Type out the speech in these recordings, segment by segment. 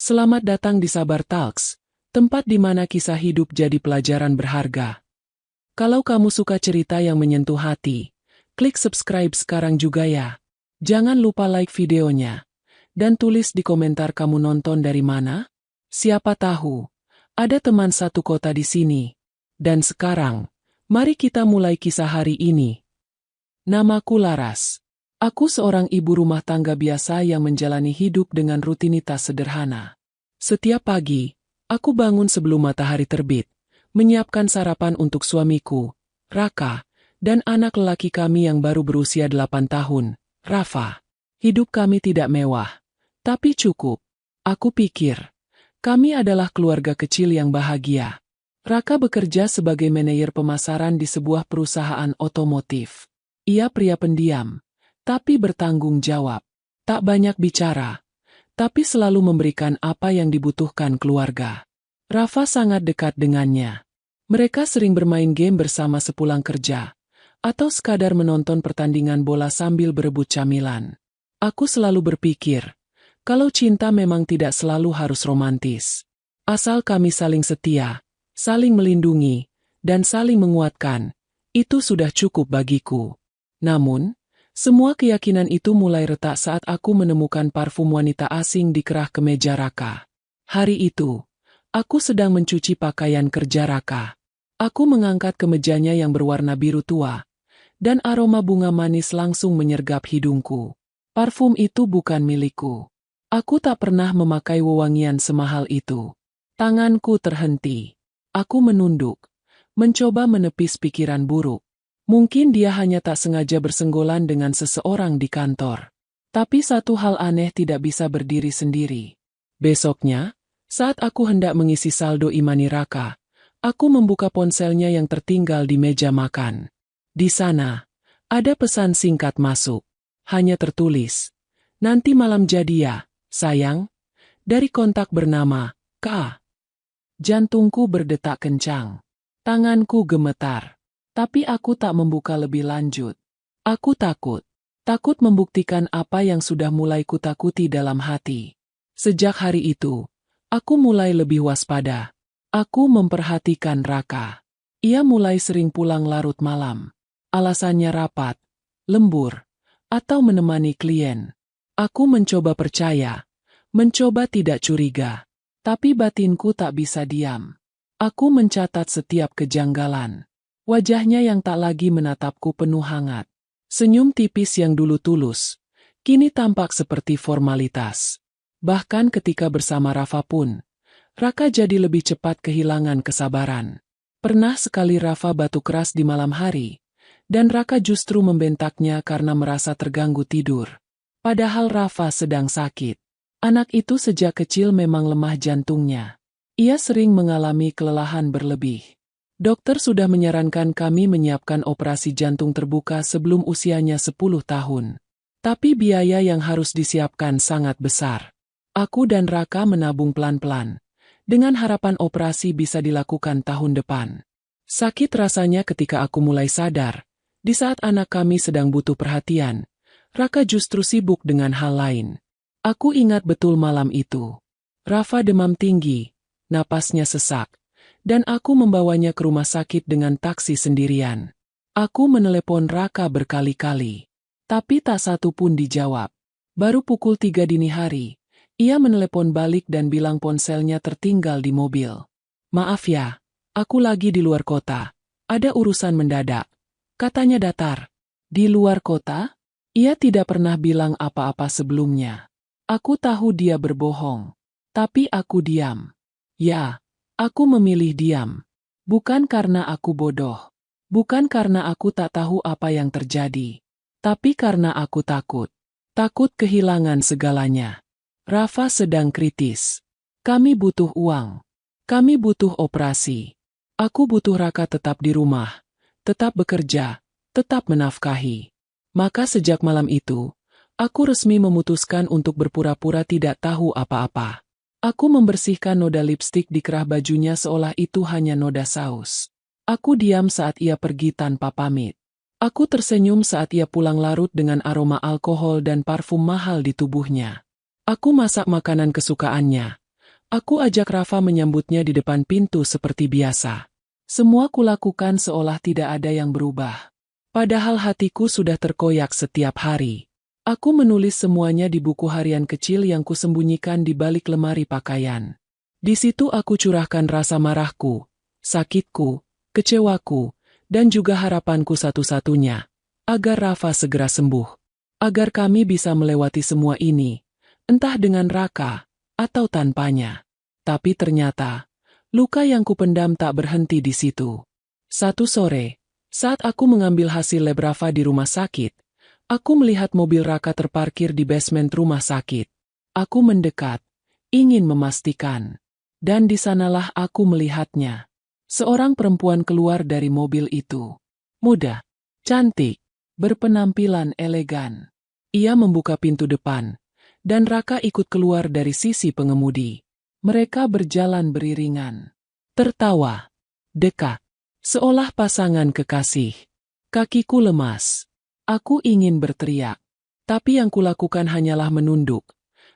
Selamat datang di Sabar Talks, tempat di mana kisah hidup jadi pelajaran berharga. Kalau kamu suka cerita yang menyentuh hati, klik subscribe sekarang juga ya. Jangan lupa like videonya, dan tulis di komentar kamu nonton dari mana. Siapa tahu, ada teman satu kota di sini. Dan sekarang, mari kita mulai kisah hari ini. Namaku Laras. Aku seorang ibu rumah tangga biasa yang menjalani hidup dengan rutinitas sederhana. Setiap pagi, aku bangun sebelum matahari terbit, menyiapkan sarapan untuk suamiku, Raka, dan anak lelaki kami yang baru berusia 8 tahun, Rafa. Hidup kami tidak mewah, tapi cukup. Aku pikir, kami adalah keluarga kecil yang bahagia. Raka bekerja sebagai manajer pemasaran di sebuah perusahaan otomotif. Ia pria pendiam, tapi bertanggung jawab. Tak banyak bicara, tapi selalu memberikan apa yang dibutuhkan keluarga. Rafa sangat dekat dengannya. Mereka sering bermain game bersama sepulang kerja, atau sekadar menonton pertandingan bola sambil berebut camilan. Aku selalu berpikir, kalau cinta memang tidak selalu harus romantis. Asal kami saling setia, saling melindungi, dan saling menguatkan, itu sudah cukup bagiku. Namun, semua keyakinan itu mulai retak saat aku menemukan parfum wanita asing di kerah kemeja Raka. Hari itu, aku sedang mencuci pakaian kerja Raka. Aku mengangkat kemejanya yang berwarna biru tua, dan aroma bunga manis langsung menyergap hidungku. Parfum itu bukan milikku. Aku tak pernah memakai wewangian semahal itu. Tanganku terhenti. Aku menunduk, mencoba menepis pikiran buruk. Mungkin dia hanya tak sengaja bersenggolan dengan seseorang di kantor. Tapi satu hal aneh tidak bisa berdiri sendiri. Besoknya, saat aku hendak mengisi saldo e-money Raka, aku membuka ponselnya yang tertinggal di meja makan. Di sana, ada pesan singkat masuk. Hanya tertulis, "Nanti malam jadi ya, sayang." Dari kontak bernama, K. Jantungku berdetak kencang. Tanganku gemetar. Tapi aku tak membuka lebih lanjut. Aku takut. Takut membuktikan apa yang sudah mulai kutakuti dalam hati. Sejak hari itu, aku mulai lebih waspada. Aku memperhatikan Raka. Ia mulai sering pulang larut malam. Alasannya rapat, lembur, atau menemani klien. Aku mencoba percaya, mencoba tidak curiga. Tapi batinku tak bisa diam. Aku mencatat setiap kejanggalan. Wajahnya yang tak lagi menatapku penuh hangat. Senyum tipis yang dulu tulus, kini tampak seperti formalitas. Bahkan ketika bersama Rafa pun, Raka jadi lebih cepat kehilangan kesabaran. Pernah sekali Rafa batu keras di malam hari, dan Raka justru membentaknya karena merasa terganggu tidur. Padahal Rafa sedang sakit. Anak itu sejak kecil memang lemah jantungnya. Ia sering mengalami kelelahan berlebih. Dokter sudah menyarankan kami menyiapkan operasi jantung terbuka sebelum usianya 10 tahun. Tapi biaya yang harus disiapkan sangat besar. Aku dan Raka menabung pelan-pelan, dengan harapan operasi bisa dilakukan tahun depan. Sakit rasanya ketika aku mulai sadar, di saat anak kami sedang butuh perhatian, Raka justru sibuk dengan hal lain. Aku ingat betul malam itu. Rafa demam tinggi, napasnya sesak. Dan aku membawanya ke rumah sakit dengan taksi sendirian. Aku menelepon Raka berkali-kali, tapi tak satu pun dijawab. Baru pukul 3 dini hari, ia menelepon balik dan bilang ponselnya tertinggal di mobil. "Maaf ya, aku lagi di luar kota. Ada urusan mendadak," katanya datar. Di luar kota? Ia tidak pernah bilang apa-apa sebelumnya. Aku tahu dia berbohong, tapi aku diam. Ya. Aku memilih diam. Bukan karena aku bodoh. Bukan karena aku tak tahu apa yang terjadi. Tapi karena aku takut. Takut kehilangan segalanya. Rafa sedang kritis. Kami butuh uang. Kami butuh operasi. Aku butuh Raka tetap di rumah. Tetap bekerja. Tetap menafkahi. Maka sejak malam itu, aku resmi memutuskan untuk berpura-pura tidak tahu apa-apa. Aku membersihkan noda lipstik di kerah bajunya seolah itu hanya noda saus. Aku diam saat ia pergi tanpa pamit. Aku tersenyum saat ia pulang larut dengan aroma alkohol dan parfum mahal di tubuhnya. Aku masak makanan kesukaannya, Aku ajak Rafa menyambutnya di depan pintu seperti biasa. Semua kulakukan seolah tidak ada yang berubah. Padahal hatiku sudah terkoyak setiap hari. Aku menulis semuanya di buku harian kecil yang kusembunyikan di balik lemari pakaian. Di situ aku curahkan rasa marahku, sakitku, kecewaku, dan juga harapanku satu-satunya, agar Rafa segera sembuh. Agar kami bisa melewati semua ini, entah dengan Raka, atau tanpanya. Tapi ternyata, luka yang kupendam tak berhenti di situ. Satu sore, saat aku mengambil hasil lab Rafa di rumah sakit, aku melihat mobil Raka terparkir di basement rumah sakit. Aku mendekat, ingin memastikan. Dan di sanalah aku melihatnya. Seorang perempuan keluar dari mobil itu. Muda, cantik, berpenampilan elegan. Ia membuka pintu depan, dan Raka ikut keluar dari sisi pengemudi. Mereka berjalan beriringan. Tertawa. Dekat. Seolah pasangan kekasih. Kakiku lemas. Aku ingin berteriak. Tapi yang kulakukan hanyalah menunduk.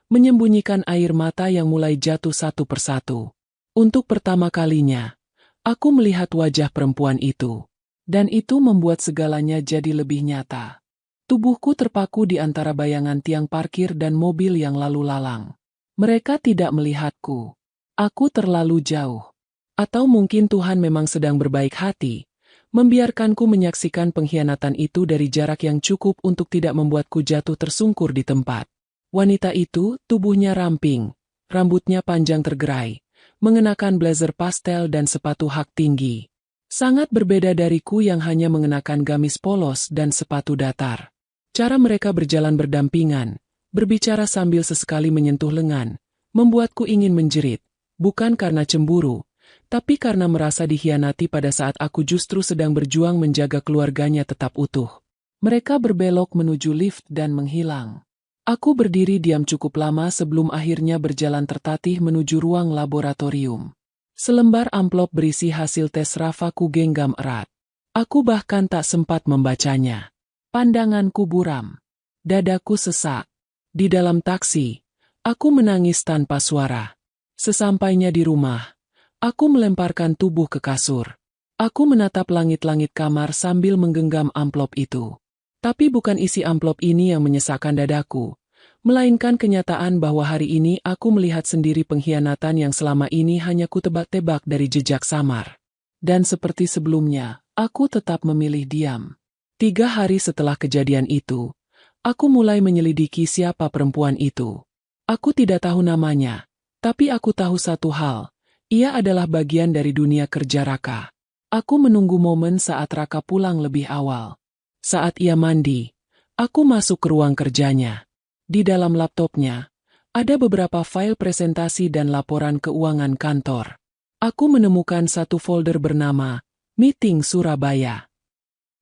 Menyembunyikan air mata yang mulai jatuh satu persatu. Untuk pertama kalinya, aku melihat wajah perempuan itu. Dan itu membuat segalanya jadi lebih nyata. Tubuhku terpaku di antara bayangan tiang parkir dan mobil yang lalu lalang. Mereka tidak melihatku. Aku terlalu jauh. Atau mungkin Tuhan memang sedang berbaik hati, membiarkanku menyaksikan pengkhianatan itu dari jarak yang cukup untuk tidak membuatku jatuh tersungkur di tempat. Wanita itu, tubuhnya ramping, rambutnya panjang tergerai, mengenakan blazer pastel dan sepatu hak tinggi. Sangat berbeda dariku yang hanya mengenakan gamis polos dan sepatu datar. Cara mereka berjalan berdampingan, berbicara sambil sesekali menyentuh lengan, membuatku ingin menjerit, bukan karena cemburu, tapi karena merasa dikhianati pada saat aku justru sedang berjuang menjaga keluarganya tetap utuh. Mereka berbelok menuju lift dan menghilang. Aku berdiri diam cukup lama sebelum akhirnya berjalan tertatih menuju ruang laboratorium. Selembar amplop berisi hasil tes Rafa ku genggam erat. Aku bahkan tak sempat membacanya. Pandanganku buram. Dadaku sesak. Di dalam taksi, aku menangis tanpa suara. Sesampainya di rumah, aku melemparkan tubuh ke kasur. Aku menatap langit-langit kamar sambil menggenggam amplop itu. Tapi bukan isi amplop ini yang menyesakkan dadaku, melainkan kenyataan bahwa hari ini aku melihat sendiri pengkhianatan yang selama ini hanya kutebak-tebak dari jejak samar. Dan seperti sebelumnya, aku tetap memilih diam. 3 hari setelah kejadian itu, aku mulai menyelidiki siapa perempuan itu. Aku tidak tahu namanya, tapi aku tahu satu hal, ia adalah bagian dari dunia kerja Raka. Aku menunggu momen saat Raka pulang lebih awal. Saat ia mandi, aku masuk ke ruang kerjanya. Di dalam laptopnya, ada beberapa file presentasi dan laporan keuangan kantor. Aku menemukan satu folder bernama Meeting Surabaya.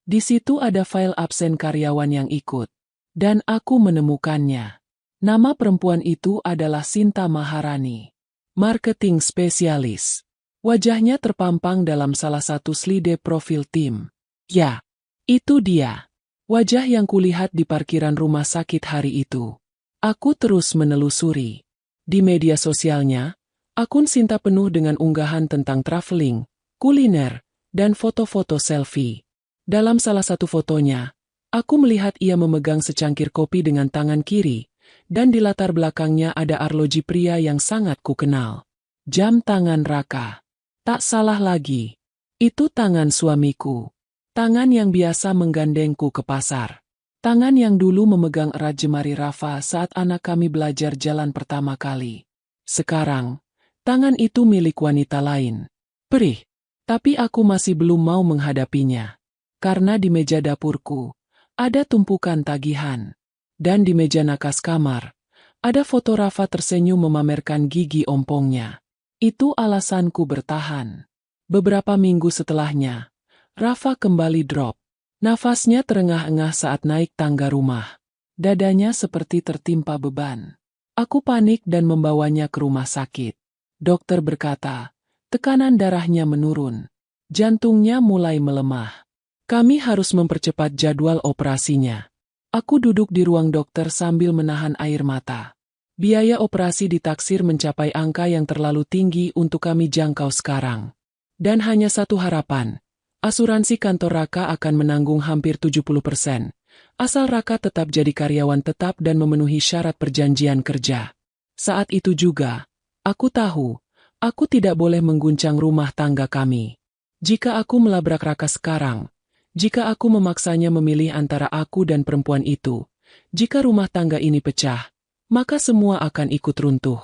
Di situ ada file absen karyawan yang ikut. Dan aku menemukannya. Nama perempuan itu adalah Sinta Maharani. Marketing spesialis. Wajahnya terpampang dalam salah satu slide profil tim. Ya, itu dia. Wajah yang kulihat di parkiran rumah sakit hari itu. Aku terus menelusuri. Di media sosialnya, akun Sinta penuh dengan unggahan tentang traveling, kuliner, dan foto-foto selfie. Dalam salah satu fotonya, aku melihat ia memegang secangkir kopi dengan tangan kiri, dan di latar belakangnya ada arloji pria yang sangat kukenal. Jam tangan Raka. Tak salah lagi. Itu tangan suamiku. Tangan yang biasa menggandengku ke pasar. Tangan yang dulu memegang erat jemari Rafa saat anak kami belajar jalan pertama kali. Sekarang, tangan itu milik wanita lain. Perih. Tapi aku masih belum mau menghadapinya. Karena di meja dapurku, ada tumpukan tagihan. Dan di meja nakas kamar, ada foto Rafa tersenyum memamerkan gigi ompongnya. Itu alasanku bertahan. Beberapa minggu setelahnya, Rafa kembali drop. Nafasnya terengah-engah saat naik tangga rumah. Dadanya seperti tertimpa beban. Aku panik dan membawanya ke rumah sakit. Dokter berkata, tekanan darahnya menurun. Jantungnya mulai melemah. Kami harus mempercepat jadwal operasinya. Aku duduk di ruang dokter sambil menahan air mata. Biaya operasi ditaksir mencapai angka yang terlalu tinggi untuk kami jangkau sekarang. Dan hanya satu harapan, asuransi kantor Raka akan menanggung hampir 70%, asal Raka tetap jadi karyawan tetap dan memenuhi syarat perjanjian kerja. Saat itu juga, aku tahu, aku tidak boleh mengguncang rumah tangga kami. Jika aku melabrak Raka sekarang, jika aku memaksanya memilih antara aku dan perempuan itu, jika rumah tangga ini pecah, maka semua akan ikut runtuh.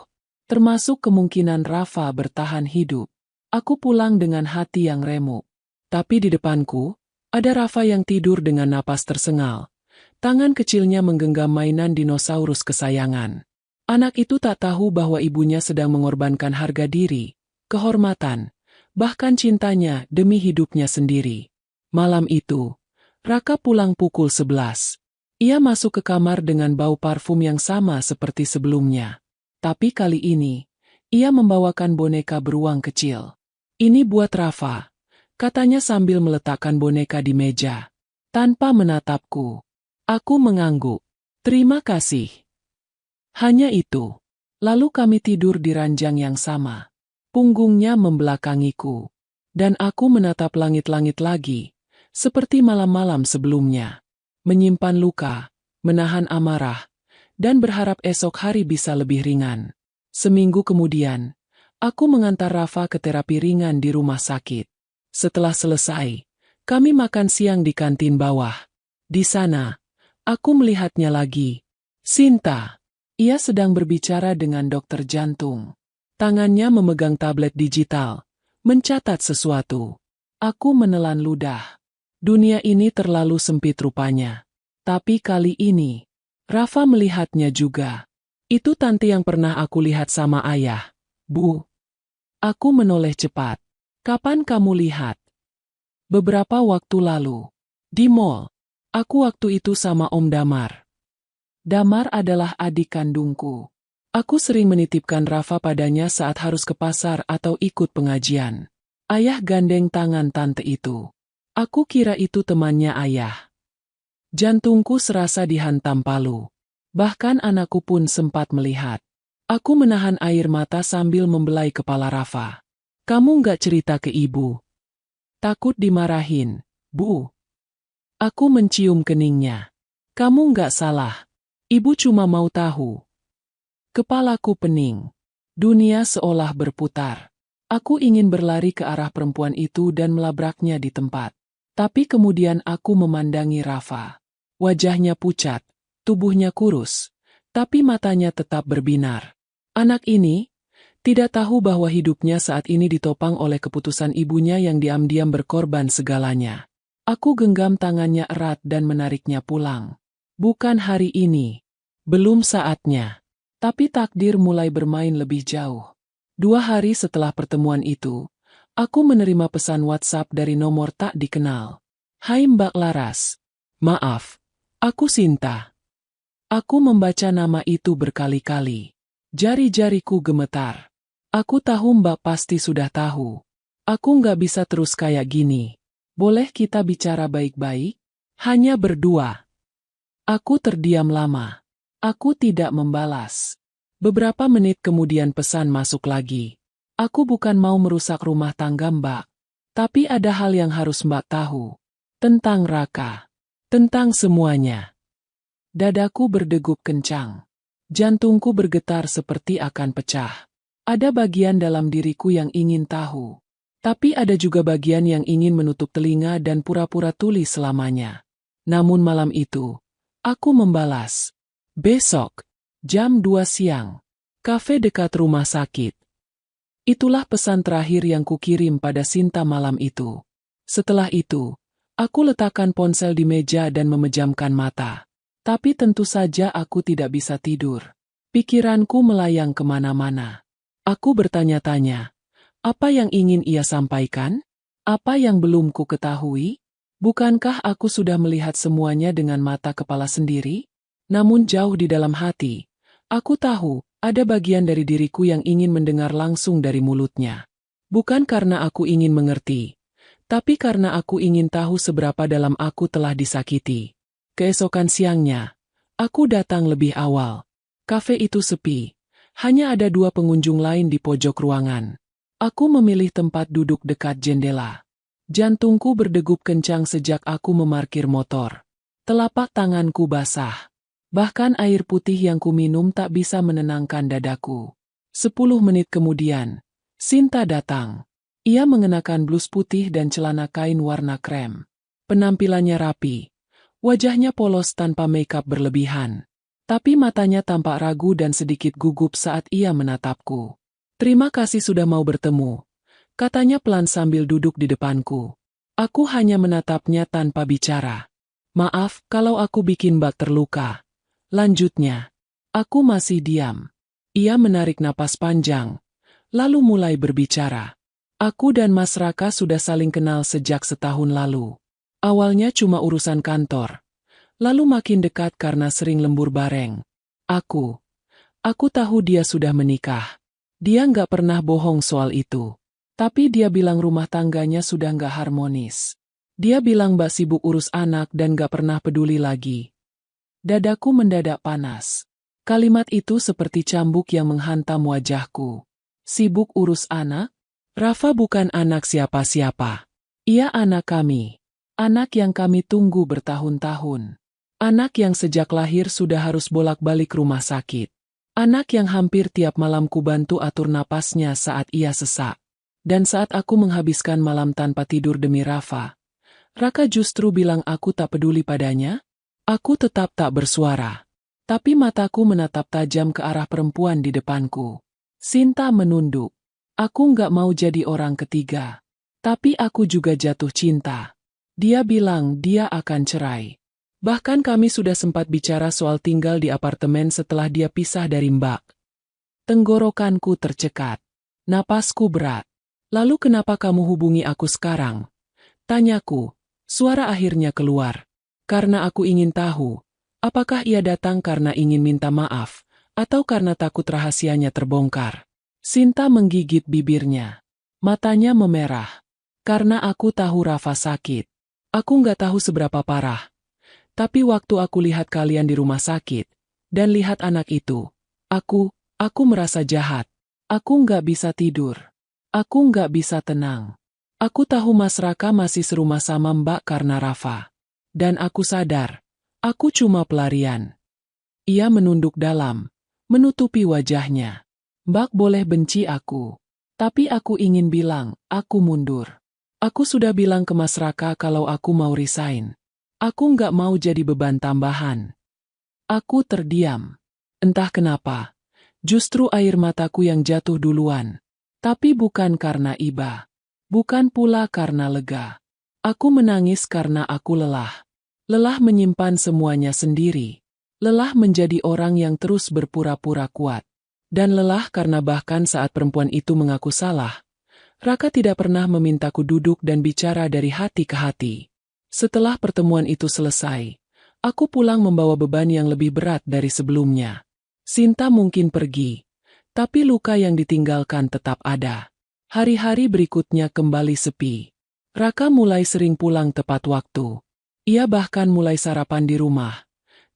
Termasuk kemungkinan Rafa bertahan hidup. Aku pulang dengan hati yang remuk. Tapi di depanku, ada Rafa yang tidur dengan napas tersengal. Tangan kecilnya menggenggam mainan dinosaurus kesayangan. Anak itu tak tahu bahwa ibunya sedang mengorbankan harga diri, kehormatan, bahkan cintanya demi hidupnya sendiri. Malam itu, Raka pulang pukul 11. Ia masuk ke kamar dengan bau parfum yang sama seperti sebelumnya. Tapi kali ini, ia membawakan boneka beruang kecil. Ini buat Rafa, katanya sambil meletakkan boneka di meja. Tanpa menatapku, aku mengangguk. Terima kasih. Hanya itu. Lalu kami tidur di ranjang yang sama. Punggungnya membelakangiku. Dan aku menatap langit-langit lagi, seperti malam-malam sebelumnya. Menyimpan luka, menahan amarah, dan berharap esok hari bisa lebih ringan. Seminggu kemudian, aku mengantar Rafa ke terapi ringan di rumah sakit. Setelah selesai, kami makan siang di kantin bawah. Di sana, aku melihatnya lagi. Sinta. Ia sedang berbicara dengan dokter jantung. Tangannya memegang tablet digital, mencatat sesuatu. Aku menelan ludah. Dunia ini terlalu sempit rupanya. Tapi kali ini, Rafa melihatnya juga. Itu tante yang pernah aku lihat sama ayah. Bu. Aku menoleh cepat. Kapan kamu lihat? Beberapa waktu lalu. Di mall. Aku waktu itu sama Om Damar. Damar adalah adik kandungku. Aku sering menitipkan Rafa padanya saat harus ke pasar atau ikut pengajian. Ayah gandeng tangan tante itu. Aku kira itu temannya ayah. Jantungku serasa dihantam palu. Bahkan anakku pun sempat melihat. Aku menahan air mata sambil membelai kepala Rafa. Kamu nggak cerita ke ibu? Takut dimarahin, Bu. Aku mencium keningnya. Kamu nggak salah. Ibu cuma mau tahu. Kepalaku pening. Dunia seolah berputar. Aku ingin berlari ke arah perempuan itu dan melabraknya di tempat. Tapi kemudian aku memandangi Rafa. Wajahnya pucat, tubuhnya kurus, tapi matanya tetap berbinar. Anak ini tidak tahu bahwa hidupnya saat ini ditopang oleh keputusan ibunya yang diam-diam berkorban segalanya. Aku genggam tangannya erat dan menariknya pulang. Bukan hari ini. Belum saatnya. Tapi takdir mulai bermain lebih jauh. 2 hari setelah pertemuan itu, aku menerima pesan WhatsApp dari nomor tak dikenal. Hai Mbak Laras. Maaf, aku Sinta. Aku membaca nama itu berkali-kali. Jari-jariku gemetar. Aku tahu Mbak pasti sudah tahu. Aku nggak bisa terus kayak gini. Boleh kita bicara baik-baik? Hanya berdua. Aku terdiam lama. Aku tidak membalas. Beberapa menit kemudian pesan masuk lagi. Aku bukan mau merusak rumah tangga Mbak. Tapi ada hal yang harus Mbak tahu. Tentang Raka. Tentang semuanya. Dadaku berdegup kencang. Jantungku bergetar seperti akan pecah. Ada bagian dalam diriku yang ingin tahu. Tapi ada juga bagian yang ingin menutup telinga dan pura-pura tuli selamanya. Namun malam itu, aku membalas. Besok, jam 2 siang. Kafe dekat rumah sakit. Itulah pesan terakhir yang kukirim pada Sinta malam itu. Setelah itu, aku letakkan ponsel di meja dan memejamkan mata. Tapi tentu saja aku tidak bisa tidur. Pikiranku melayang kemana-mana. Aku bertanya-tanya, apa yang ingin ia sampaikan? Apa yang belum ku ketahui? Bukankah aku sudah melihat semuanya dengan mata kepala sendiri? Namun jauh di dalam hati, aku tahu ada bagian dari diriku yang ingin mendengar langsung dari mulutnya. Bukan karena aku ingin mengerti, tapi karena aku ingin tahu seberapa dalam aku telah disakiti. Keesokan siangnya, aku datang lebih awal. Kafe itu sepi. Hanya ada 2 pengunjung lain di pojok ruangan. Aku memilih tempat duduk dekat jendela. Jantungku berdegup kencang sejak aku memarkir motor. Telapak tanganku basah. Bahkan air putih yang kuminum tak bisa menenangkan dadaku. 10 menit kemudian, Sinta datang. Ia mengenakan blus putih dan celana kain warna krem. Penampilannya rapi. Wajahnya polos tanpa makeup berlebihan. Tapi matanya tampak ragu dan sedikit gugup saat ia menatapku. "Terima kasih sudah mau bertemu," katanya pelan sambil duduk di depanku. Aku hanya menatapnya tanpa bicara. "Maaf kalau aku bikin Mbak terluka," lanjutnya. Aku masih diam. Ia menarik napas panjang, lalu mulai berbicara. "Aku dan Mas Raka sudah saling kenal sejak setahun lalu. Awalnya cuma urusan kantor, lalu makin dekat karena sering lembur bareng. Aku tahu dia sudah menikah. Dia nggak pernah bohong soal itu. Tapi dia bilang rumah tangganya sudah nggak harmonis. Dia bilang Mbak sibuk urus anak dan nggak pernah peduli lagi." Dadaku mendadak panas. Kalimat itu seperti cambuk yang menghantam wajahku. Sibuk urus anak? Rafa bukan anak siapa-siapa. Ia anak kami. Anak yang kami tunggu bertahun-tahun. Anak yang sejak lahir sudah harus bolak-balik rumah sakit. Anak yang hampir tiap malam kubantu atur napasnya saat ia sesak. Dan saat aku menghabiskan malam tanpa tidur demi Rafa, Raka justru bilang aku tak peduli padanya? Aku tetap tak bersuara. Tapi mataku menatap tajam ke arah perempuan di depanku. Sinta menunduk. Aku nggak mau jadi orang ketiga. Tapi aku juga jatuh cinta. Dia bilang dia akan cerai. Bahkan kami sudah sempat bicara soal tinggal di apartemen setelah dia pisah dari Mbak. Tenggorokanku tercekat. Napasku berat. "Lalu kenapa kamu hubungi aku sekarang?" tanyaku. Suara akhirnya keluar. Karena aku ingin tahu, apakah ia datang karena ingin minta maaf, atau karena takut rahasianya terbongkar. Sinta menggigit bibirnya. Matanya memerah. "Karena aku tahu Rafa sakit. Aku nggak tahu seberapa parah. Tapi waktu aku lihat kalian di rumah sakit, dan lihat anak itu, aku merasa jahat. Aku nggak bisa tidur. Aku nggak bisa tenang. Aku tahu Mas Raka masih serumah sama Mbak karena Rafa. Dan aku sadar, aku cuma pelarian." Ia menunduk dalam, menutupi wajahnya. "Mbak boleh benci aku. Tapi aku ingin bilang, aku mundur. Aku sudah bilang ke Mas Raka kalau aku mau resign. Aku nggak mau jadi beban tambahan." Aku terdiam. Entah kenapa, justru air mataku yang jatuh duluan. Tapi bukan karena iba. Bukan pula karena lega. Aku menangis karena aku lelah. Lelah menyimpan semuanya sendiri. Lelah menjadi orang yang terus berpura-pura kuat. Dan lelah karena bahkan saat perempuan itu mengaku salah, Raka tidak pernah memintaku duduk dan bicara dari hati ke hati. Setelah pertemuan itu selesai, aku pulang membawa beban yang lebih berat dari sebelumnya. Sinta mungkin pergi, tapi luka yang ditinggalkan tetap ada. Hari-hari berikutnya kembali sepi. Raka mulai sering pulang tepat waktu. Ia bahkan mulai sarapan di rumah.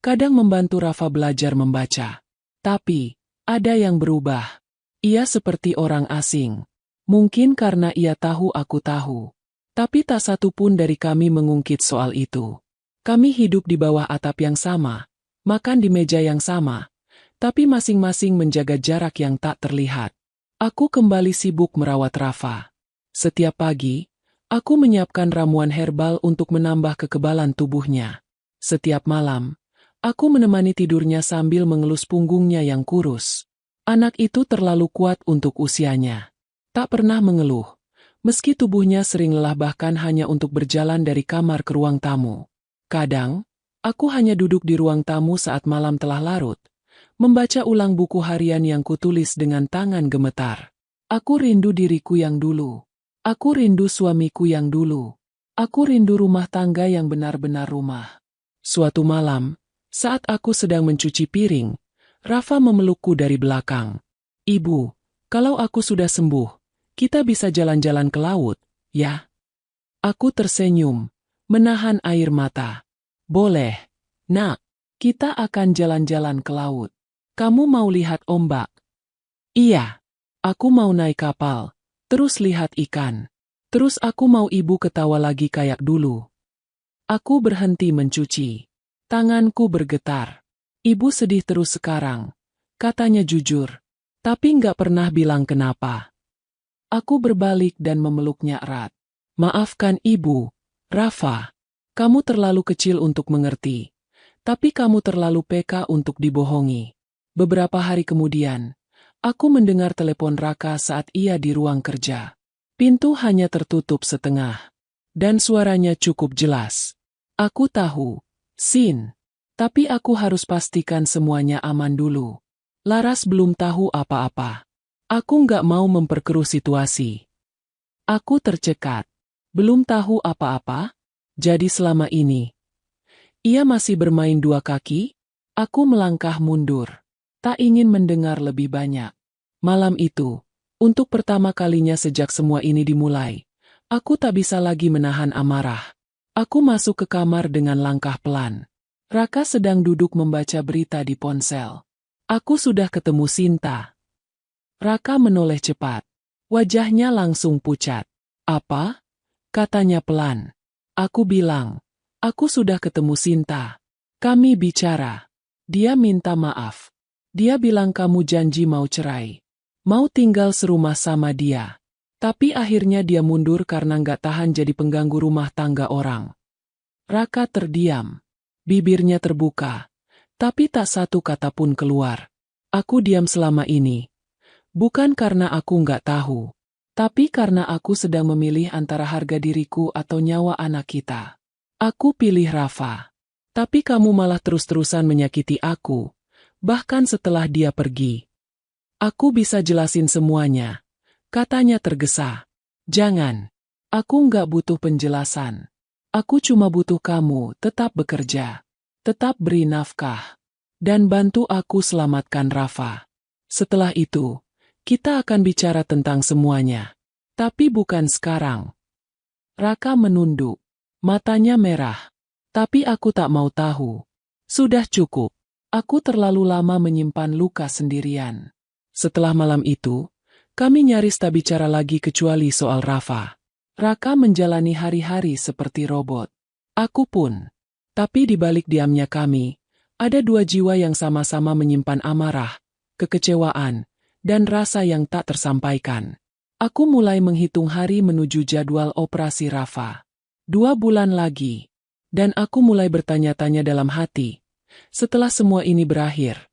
Kadang membantu Rafa belajar membaca. Tapi, ada yang berubah. Ia seperti orang asing. Mungkin karena ia tahu aku tahu. Tapi tak satu pun dari kami mengungkit soal itu. Kami hidup di bawah atap yang sama, makan di meja yang sama, tapi masing-masing menjaga jarak yang tak terlihat. Aku kembali sibuk merawat Rafa. Setiap pagi, aku menyiapkan ramuan herbal untuk menambah kekebalan tubuhnya. Setiap malam, aku menemani tidurnya sambil mengelus punggungnya yang kurus. Anak itu terlalu kuat untuk usianya. Tak pernah mengeluh, meski tubuhnya sering lelah bahkan hanya untuk berjalan dari kamar ke ruang tamu. Kadang, aku hanya duduk di ruang tamu saat malam telah larut, membaca ulang buku harian yang kutulis dengan tangan gemetar. Aku rindu diriku yang dulu. Aku rindu suamiku yang dulu. Aku rindu rumah tangga yang benar-benar rumah. Suatu malam, saat aku sedang mencuci piring, Rafa memelukku dari belakang. "Ibu, kalau aku sudah sembuh, kita bisa jalan-jalan ke laut, ya?" Aku tersenyum, menahan air mata. "Boleh, Nak. Kita akan jalan-jalan ke laut. Kamu mau lihat ombak? Iya. Aku mau naik kapal, terus lihat ikan. Terus aku mau ibu ketawa lagi kayak dulu. Aku berhenti mencuci. Tanganku bergetar. Ibu sedih terus sekarang. Katanya jujur. Tapi nggak pernah bilang kenapa. Aku berbalik dan memeluknya erat. Maafkan ibu, Rafa. Kamu terlalu kecil untuk mengerti. Tapi kamu terlalu peka untuk dibohongi. Beberapa hari kemudian, aku mendengar telepon Raka saat ia di ruang kerja. Pintu hanya tertutup setengah. Dan suaranya cukup jelas. Aku tahu, Sin. Tapi aku harus pastikan semuanya aman dulu. Laras belum tahu apa-apa. Aku nggak mau memperkeruh situasi. Aku tercekat. Belum tahu apa-apa? Jadi selama ini, ia masih bermain dua kaki? Aku melangkah mundur. Tak ingin mendengar lebih banyak. Malam itu, untuk pertama kalinya sejak semua ini dimulai, aku tak bisa lagi menahan amarah. Aku masuk ke kamar dengan langkah pelan. Raka sedang duduk membaca berita di ponsel. Aku sudah ketemu Sinta. Raka menoleh cepat. Wajahnya langsung pucat. Apa? Katanya pelan. Aku bilang, aku sudah ketemu Sinta. Kami bicara. Dia minta maaf. Dia bilang kamu janji mau cerai. Mau tinggal serumah sama dia. Tapi akhirnya dia mundur karena nggak tahan jadi pengganggu rumah tangga orang. Raka terdiam. Bibirnya terbuka. Tapi tak satu kata pun keluar. Aku diam selama ini. Bukan karena aku nggak tahu. Tapi karena aku sedang memilih antara harga diriku atau nyawa anak kita. Aku pilih Rafa. Tapi kamu malah terus-terusan menyakiti aku. Bahkan setelah dia pergi. Aku bisa jelasin semuanya. Katanya tergesa. Jangan. Aku nggak butuh penjelasan. Aku cuma butuh kamu tetap bekerja. Tetap beri nafkah. Dan bantu aku selamatkan Rafa. Setelah itu, kita akan bicara tentang semuanya. Tapi bukan sekarang. Raka menunduk. Matanya merah. Tapi aku tak mau tahu. Sudah cukup. Aku terlalu lama menyimpan luka sendirian. Setelah malam itu, kami nyaris tak bicara lagi kecuali soal Rafa. Raka menjalani hari-hari seperti robot. Aku pun. Tapi di balik diamnya kami, ada dua jiwa yang sama-sama menyimpan amarah, kekecewaan, dan rasa yang tak tersampaikan. Aku mulai menghitung hari menuju jadwal operasi Rafa. 2 bulan lagi. Dan aku mulai bertanya-tanya dalam hati. Setelah semua ini berakhir,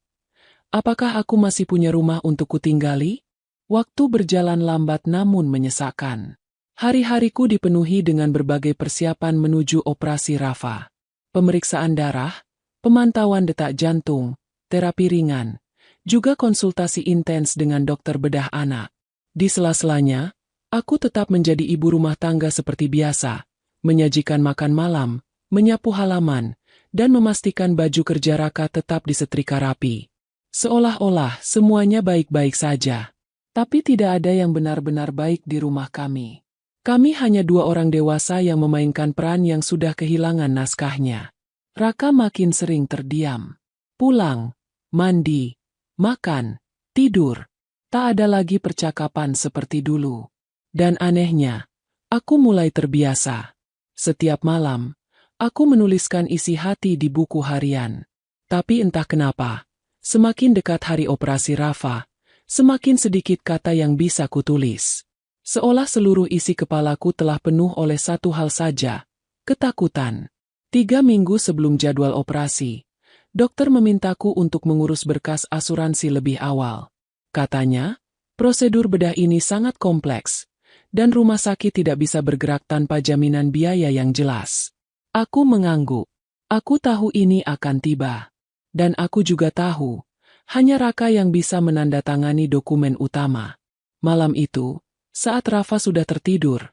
apakah aku masih punya rumah untuk kutinggali? Waktu berjalan lambat namun menyesakkan. Hari-hariku dipenuhi dengan berbagai persiapan menuju operasi Rafa. Pemeriksaan darah, pemantauan detak jantung, terapi ringan, juga konsultasi intens dengan dokter bedah anak. Di sela-selanya, aku tetap menjadi ibu rumah tangga seperti biasa, menyajikan makan malam, menyapu halaman, dan memastikan baju kerja Raka tetap disetrika rapi. Seolah-olah semuanya baik-baik saja. Tapi tidak ada yang benar-benar baik di rumah kami. Kami hanya 2 orang dewasa yang memainkan peran yang sudah kehilangan naskahnya. Raka makin sering terdiam. Pulang, mandi, makan, tidur. Tak ada lagi percakapan seperti dulu. Dan anehnya, aku mulai terbiasa. Setiap malam, aku menuliskan isi hati di buku harian. Tapi entah kenapa, semakin dekat hari operasi Rafa, semakin sedikit kata yang bisa kutulis. Seolah seluruh isi kepalaku telah penuh oleh satu hal saja, ketakutan. 3 minggu sebelum jadwal operasi, dokter memintaku untuk mengurus berkas asuransi lebih awal. Katanya, prosedur bedah ini sangat kompleks, dan rumah sakit tidak bisa bergerak tanpa jaminan biaya yang jelas. Aku mengangguk. Aku tahu ini akan tiba. Dan aku juga tahu, hanya Raka yang bisa menandatangani dokumen utama. Malam itu, saat Rafa sudah tertidur,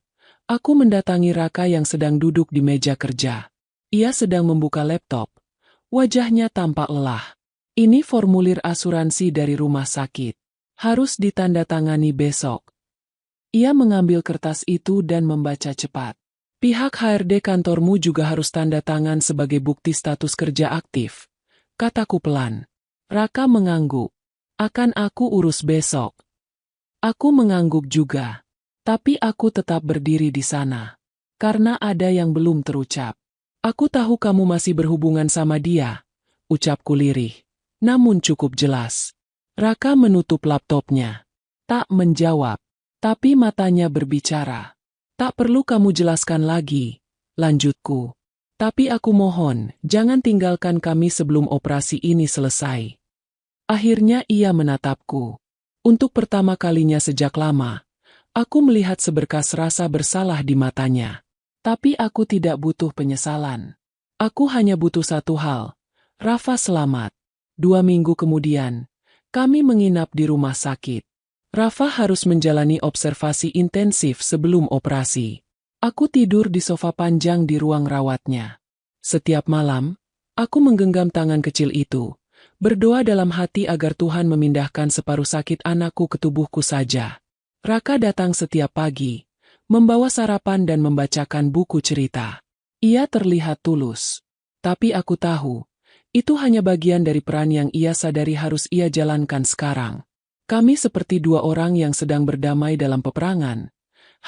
aku mendatangi Raka yang sedang duduk di meja kerja. Ia sedang membuka laptop. Wajahnya tampak lelah. Ini formulir asuransi dari rumah sakit. Harus ditandatangani besok. Ia mengambil kertas itu dan membaca cepat. Pihak HRD kantormu juga harus tanda tangan sebagai bukti status kerja aktif. Kataku pelan. Raka mengangguk. Akan aku urus besok. Aku mengangguk juga. Tapi aku tetap berdiri di sana. Karena ada yang belum terucap. Aku tahu kamu masih berhubungan sama dia, ucapku lirih. Namun cukup jelas. Raka menutup laptopnya. Tak menjawab. Tapi matanya berbicara. Tak perlu kamu jelaskan lagi, lanjutku. Tapi aku mohon, jangan tinggalkan kami sebelum operasi ini selesai. Akhirnya ia menatapku. Untuk pertama kalinya sejak lama, aku melihat seberkas rasa bersalah di matanya. Tapi aku tidak butuh penyesalan. Aku hanya butuh satu hal. Rafa selamat. 2 minggu kemudian, kami menginap di rumah sakit. Rafa harus menjalani observasi intensif sebelum operasi. Aku tidur di sofa panjang di ruang rawatnya. Setiap malam, aku menggenggam tangan kecil itu, berdoa dalam hati agar Tuhan memindahkan separuh sakit anakku ke tubuhku saja. Raka datang setiap pagi, membawa sarapan dan membacakan buku cerita. Ia terlihat tulus. Tapi aku tahu, itu hanya bagian dari peran yang ia sadari harus ia jalankan sekarang. Kami seperti dua orang yang sedang berdamai dalam peperangan,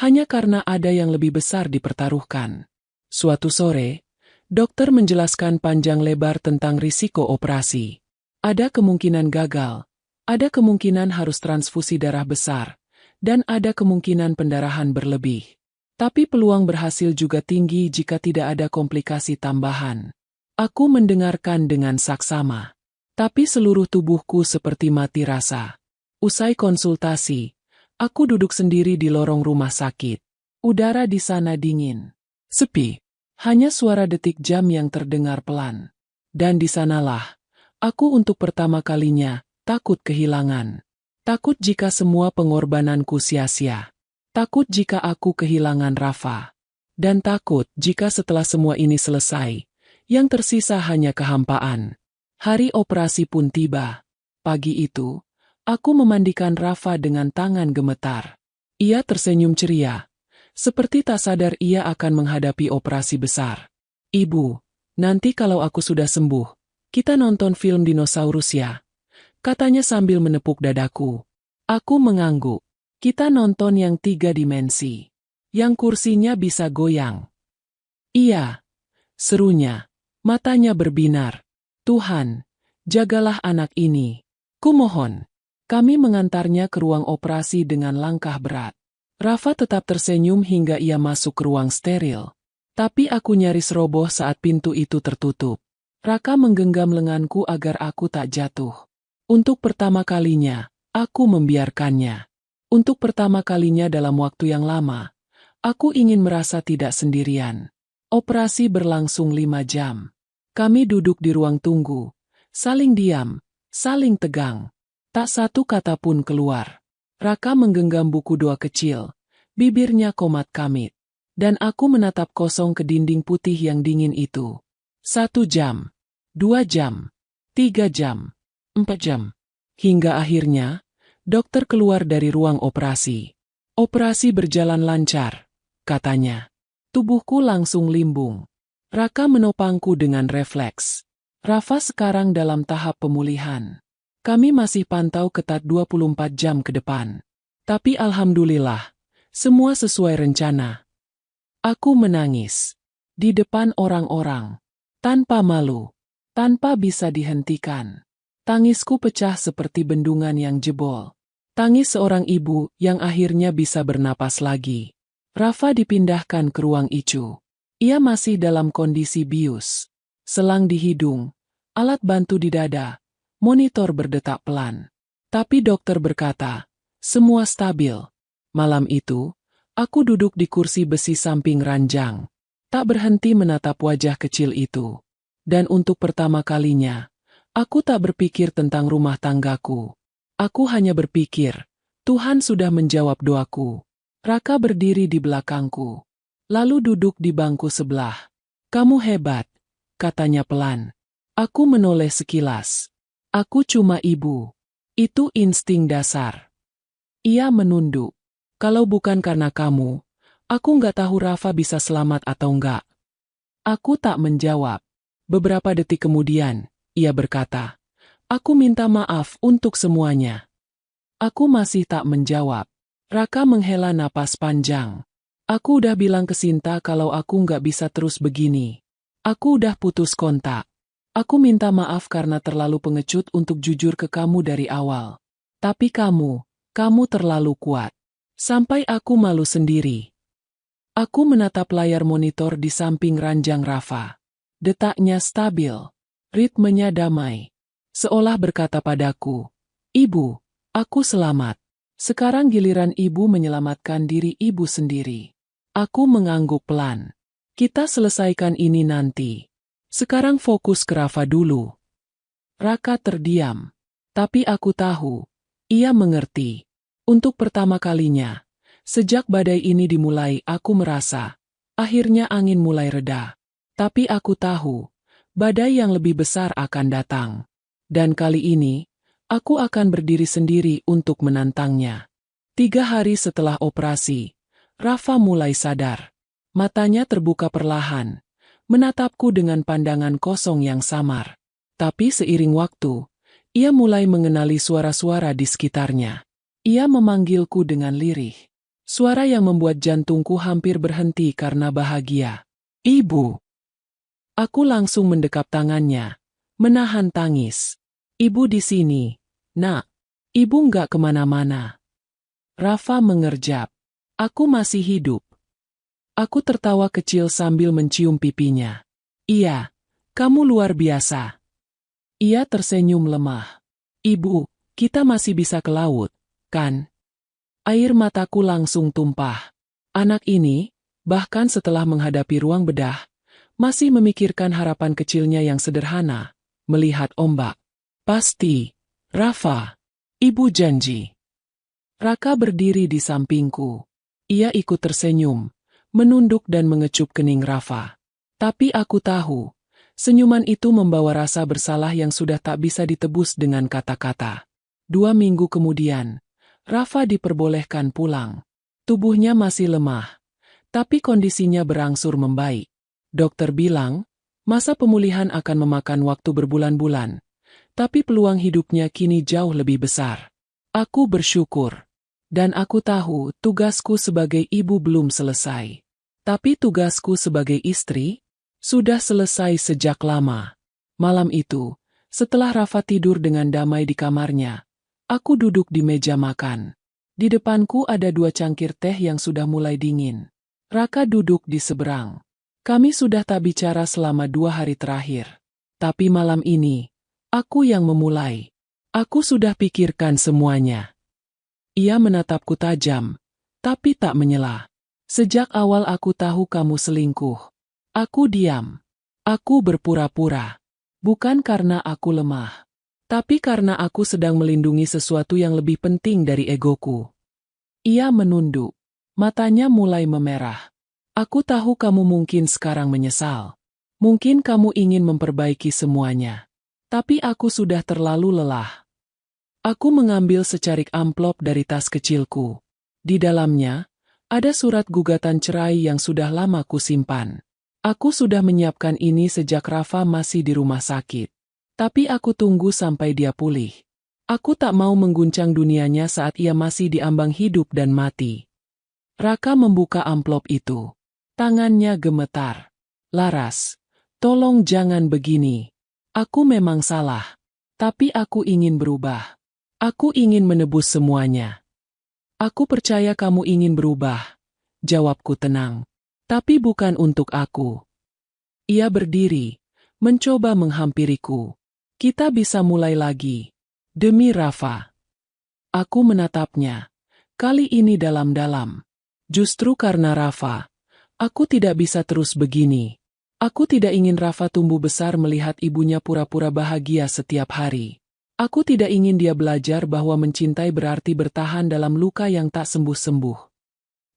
hanya karena ada yang lebih besar dipertaruhkan. Suatu sore, dokter menjelaskan panjang lebar tentang risiko operasi. Ada kemungkinan gagal, ada kemungkinan harus transfusi darah besar, dan ada kemungkinan pendarahan berlebih. Tapi peluang berhasil juga tinggi jika tidak ada komplikasi tambahan. Aku mendengarkan dengan saksama. Tapi seluruh tubuhku seperti mati rasa. Usai konsultasi, aku duduk sendiri di lorong rumah sakit. Udara di sana dingin. Sepi. Hanya suara detik jam yang terdengar pelan. Dan di sanalah, aku untuk pertama kalinya, takut kehilangan. Takut jika semua pengorbananku sia-sia. Takut jika aku kehilangan Rafa. Dan takut jika setelah semua ini selesai, yang tersisa hanya kehampaan. Hari operasi pun tiba. Pagi itu, aku memandikan Rafa dengan tangan gemetar. Ia tersenyum ceria. Seperti tak sadar ia akan menghadapi operasi besar. "Ibu, nanti kalau aku sudah sembuh, kita nonton film dinosaurus ya," katanya sambil menepuk dadaku. Aku mengangguk. Kita nonton yang 3 dimensi. Yang kursinya bisa goyang. "Iya," serunya. Matanya berbinar. "Tuhan, jagalah anak ini. Kumohon." Kami mengantarnya ke ruang operasi dengan langkah berat. Rafa tetap tersenyum hingga ia masuk ke ruang steril. Tapi aku nyaris roboh saat pintu itu tertutup. Raka menggenggam lenganku agar aku tak jatuh. Untuk pertama kalinya, aku membiarkannya. Untuk pertama kalinya dalam waktu yang lama, aku ingin merasa tidak sendirian. Operasi berlangsung 5 jam. Kami duduk di ruang tunggu, saling diam, saling tegang. Tak satu kata pun keluar. Raka menggenggam buku doa kecil, bibirnya komat kamit. Dan aku menatap kosong ke dinding putih yang dingin itu. 1 jam, 2 jam, 3 jam, 4 jam. Hingga akhirnya, dokter keluar dari ruang operasi. "Operasi berjalan lancar," katanya. Tubuhku langsung limbung. Raka menopangku dengan refleks. Rafa sekarang dalam tahap pemulihan. Kami masih pantau ketat 24 jam ke depan. Tapi alhamdulillah, semua sesuai rencana. Aku menangis. Di depan orang-orang. Tanpa malu. Tanpa bisa dihentikan. Tangisku pecah seperti bendungan yang jebol. Tangis seorang ibu yang akhirnya bisa bernapas lagi. Rafa dipindahkan ke ruang ICU. Ia masih dalam kondisi bius. Selang di hidung, alat bantu di dada, monitor berdetak pelan. Tapi dokter berkata, semua stabil. Malam itu, aku duduk di kursi besi samping ranjang. Tak berhenti menatap wajah kecil itu. Dan untuk pertama kalinya, aku tak berpikir tentang rumah tanggaku. Aku hanya berpikir, Tuhan sudah menjawab doaku. Raka berdiri di belakangku. Lalu duduk di bangku sebelah. "Kamu hebat," katanya pelan. Aku menoleh sekilas. "Aku cuma ibu. Itu insting dasar." Ia menunduk. "Kalau bukan karena kamu, aku nggak tahu Rafa bisa selamat atau enggak." Aku tak menjawab. Beberapa detik kemudian, ia berkata, Aku minta maaf untuk semuanya. Aku masih tak menjawab. Raka menghela napas panjang. Aku udah bilang ke Sinta kalau aku nggak bisa terus begini. Aku udah putus kontak. Aku minta maaf karena terlalu pengecut untuk jujur ke kamu dari awal. Tapi kamu terlalu kuat. Sampai aku malu sendiri. Aku menatap layar monitor di samping ranjang Rafa. Detaknya stabil. Ritmenya damai. Seolah berkata padaku, "Ibu, aku selamat." Sekarang giliran ibu menyelamatkan diri ibu sendiri. Aku mengangguk pelan. Kita selesaikan ini nanti. Sekarang fokus ke Rafa dulu. Raka terdiam. Tapi aku tahu, ia mengerti. Untuk pertama kalinya, sejak badai ini dimulai aku merasa, akhirnya angin mulai reda. Tapi aku tahu, badai yang lebih besar akan datang. Dan kali ini, aku akan berdiri sendiri untuk menantangnya. 3 hari setelah operasi, Rafa mulai sadar. Matanya terbuka perlahan, menatapku dengan pandangan kosong yang samar. Tapi seiring waktu, ia mulai mengenali suara-suara di sekitarnya. Ia memanggilku dengan lirih. Suara yang membuat jantungku hampir berhenti karena bahagia. "Ibu." Aku langsung mendekap tangannya, menahan tangis. "Ibu di sini, Nak. Ibu nggak kemana-mana." Rafa mengerjap. "Aku masih hidup." Aku tertawa kecil sambil mencium pipinya. "Iya, kamu luar biasa." Ia tersenyum lemah. "Ibu, kita masih bisa ke laut, kan?" Air mataku langsung tumpah. Anak ini, bahkan setelah menghadapi ruang bedah, masih memikirkan harapan kecilnya yang sederhana, melihat ombak. "Pasti, Rafa. Ibu janji." Raka berdiri di sampingku. Ia ikut tersenyum, menunduk dan mengecup kening Rafa. Tapi aku tahu, senyuman itu membawa rasa bersalah yang sudah tak bisa ditebus dengan kata-kata. 2 minggu kemudian, Rafa diperbolehkan pulang. Tubuhnya masih lemah, tapi kondisinya berangsur membaik. Dokter bilang, masa pemulihan akan memakan waktu berbulan-bulan, tapi peluang hidupnya kini jauh lebih besar. Aku bersyukur. Dan aku tahu tugasku sebagai ibu belum selesai. Tapi tugasku sebagai istri sudah selesai sejak lama. Malam itu, setelah Rafa tidur dengan damai di kamarnya, aku duduk di meja makan. Di depanku ada 2 cangkir teh yang sudah mulai dingin. Raka duduk di seberang. Kami sudah tak bicara selama 2 hari terakhir. Tapi malam ini, aku yang memulai. Aku sudah pikirkan semuanya. Ia menatapku tajam, tapi tak menyela. "Sejak awal aku tahu kamu selingkuh. Aku diam. Aku berpura-pura. Bukan karena aku lemah, tapi karena aku sedang melindungi sesuatu yang lebih penting dari egoku." Ia menunduk. Matanya mulai memerah. "Aku tahu kamu mungkin sekarang menyesal. Mungkin kamu ingin memperbaiki semuanya. Tapi aku sudah terlalu lelah." Aku mengambil secarik amplop dari tas kecilku. Di dalamnya, ada surat gugatan cerai yang sudah lama kusimpan. Aku sudah menyiapkan ini sejak Rafa masih di rumah sakit. Tapi aku tunggu sampai dia pulih. Aku tak mau mengguncang dunianya saat ia masih diambang hidup dan mati. Raka membuka amplop itu. Tangannya gemetar. "Laras, tolong jangan begini. Aku memang salah. Tapi aku ingin berubah. Aku ingin menebus semuanya." "Aku percaya kamu ingin berubah," jawabku tenang. "Tapi bukan untuk aku." Ia berdiri, mencoba menghampiriku. "Kita bisa mulai lagi. Demi Rafa." Aku menatapnya, kali ini dalam-dalam. Justru karena Rafa, aku tidak bisa terus begini. Aku tidak ingin Rafa tumbuh besar melihat ibunya pura-pura bahagia setiap hari. Aku tidak ingin dia belajar bahwa mencintai berarti bertahan dalam luka yang tak sembuh-sembuh.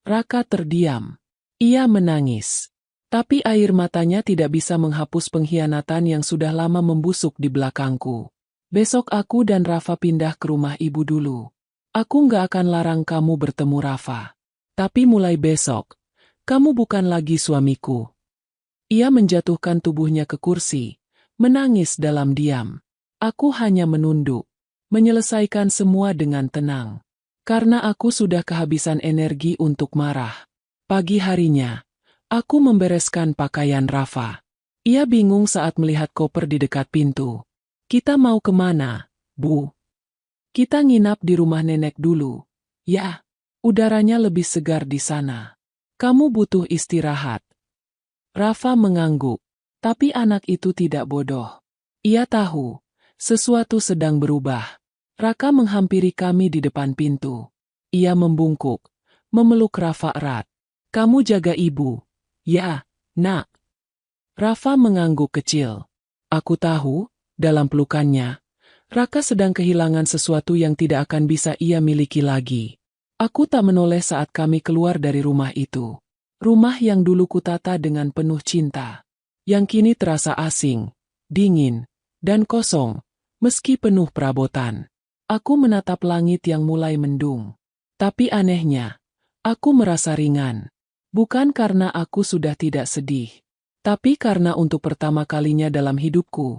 Raka terdiam. Ia menangis. Tapi air matanya tidak bisa menghapus pengkhianatan yang sudah lama membusuk di belakangku. "Besok aku dan Rafa pindah ke rumah ibu dulu. Aku nggak akan larang kamu bertemu Rafa. Tapi mulai besok, kamu bukan lagi suamiku." Ia menjatuhkan tubuhnya ke kursi, menangis dalam diam. Aku hanya menunduk, menyelesaikan semua dengan tenang. Karena aku sudah kehabisan energi untuk marah. Pagi harinya, aku membereskan pakaian Rafa. Ia bingung saat melihat koper di dekat pintu. Kita mau kemana, Bu? Kita nginap di rumah nenek dulu. Ya, udaranya lebih segar di sana. Kamu butuh istirahat. Rafa mengangguk, tapi anak itu tidak bodoh. Ia tahu, sesuatu sedang berubah. Raka menghampiri kami di depan pintu. Ia membungkuk, memeluk Rafa erat. Kamu jaga ibu. Ya, nak. Rafa mengangguk kecil. Aku tahu, dalam pelukannya, Raka sedang kehilangan sesuatu yang tidak akan bisa ia miliki lagi. Aku tak menoleh saat kami keluar dari rumah itu. Rumah yang dulu kutata dengan penuh cinta. Yang kini terasa asing, dingin, dan kosong, meski penuh perabotan. Aku menatap langit yang mulai mendung. Tapi anehnya, aku merasa ringan. Bukan karena aku sudah tidak sedih. Tapi karena untuk pertama kalinya dalam hidupku,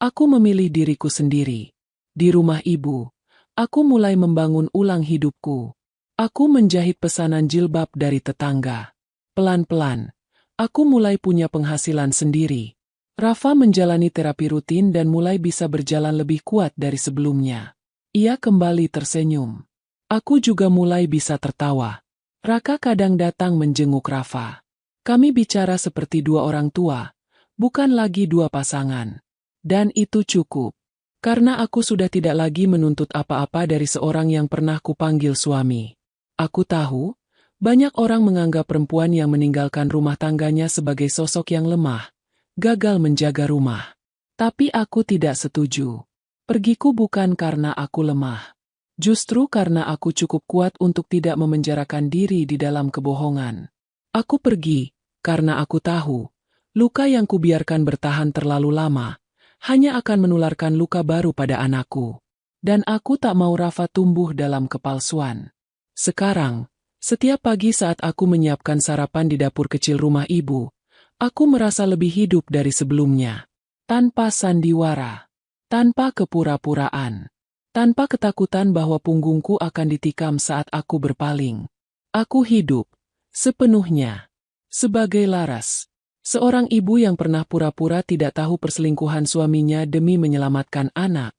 aku memilih diriku sendiri. Di rumah ibu, aku mulai membangun ulang hidupku. Aku menjahit pesanan jilbab dari tetangga. Pelan-pelan, aku mulai punya penghasilan sendiri. Rafa menjalani terapi rutin dan mulai bisa berjalan lebih kuat dari sebelumnya. Ia kembali tersenyum. Aku juga mulai bisa tertawa. Raka kadang datang menjenguk Rafa. Kami bicara seperti dua orang tua, bukan lagi dua pasangan. Dan itu cukup. Karena aku sudah tidak lagi menuntut apa-apa dari seorang yang pernah kupanggil suami. Aku tahu, banyak orang menganggap perempuan yang meninggalkan rumah tangganya sebagai sosok yang lemah, gagal menjaga rumah. Tapi aku tidak setuju. Pergiku bukan karena aku lemah. Justru karena aku cukup kuat untuk tidak memenjarakan diri di dalam kebohongan. Aku pergi, karena aku tahu, luka yang kubiarkan bertahan terlalu lama, hanya akan menularkan luka baru pada anakku. Dan aku tak mau Rafa tumbuh dalam kepalsuan. Sekarang, setiap pagi saat aku menyiapkan sarapan di dapur kecil rumah ibu, aku merasa lebih hidup dari sebelumnya. Tanpa sandiwara, tanpa kepura-puraan, tanpa ketakutan bahwa punggungku akan ditikam saat aku berpaling. Aku hidup, sepenuhnya, sebagai Laras. Seorang ibu yang pernah pura-pura tidak tahu perselingkuhan suaminya demi menyelamatkan anak.